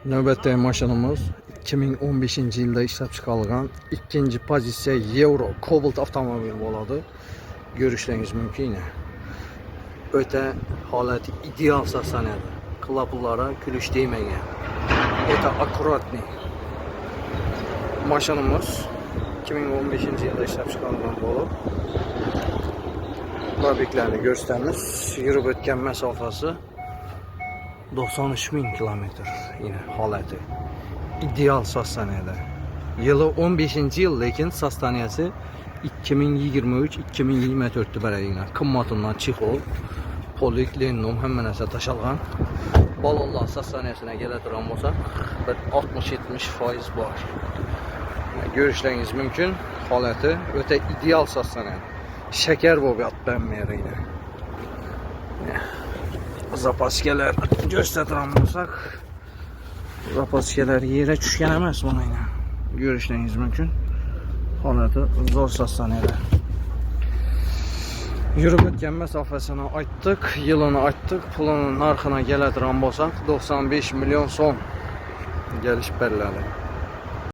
Növbətdəki maşınımız 2015-ci ildə işləb çıxarılған ikinci pozisiya Euro Cobalt avtomobil oladı. Görüşləriniz mümkün. Ötə haləti ideal səslənədir. Klaplara gülüş değməyən. Ötə akkuratni. Maşınımız 2015-ci ildə işləb çıxarılған olub. Fabriklərini göstərmiş. Yürüb ötkən məsafəsi 93.000 kilometr yine haləti. İdeal sastaniyədə. Yılı 15-ci yıl, lakin sastaniyəsi 2023-2024 bərəliyinə. Qımmatından çıx ol. Poliklenum həmmə nəsə daşalğan. Balonlar sastaniyəsinə gələ duran olsa 60-70% var. Görüşləriniz mümkün. Haləti ötə ideal sastaniyədə. Şəkər bobi atbənməyərə yine. Zapaskeler göstədirəm olsaq, zapaskeler yerə düşkən əməz bana ilə. Görüşləriniz mümkün. Haləti zor sastaniyədə. Yürüb ötkən məsafəsini aytdıq, yılını aytdıq, pulunun narxına gələ duran olsaq 95 milyon son gəliş bəllədi.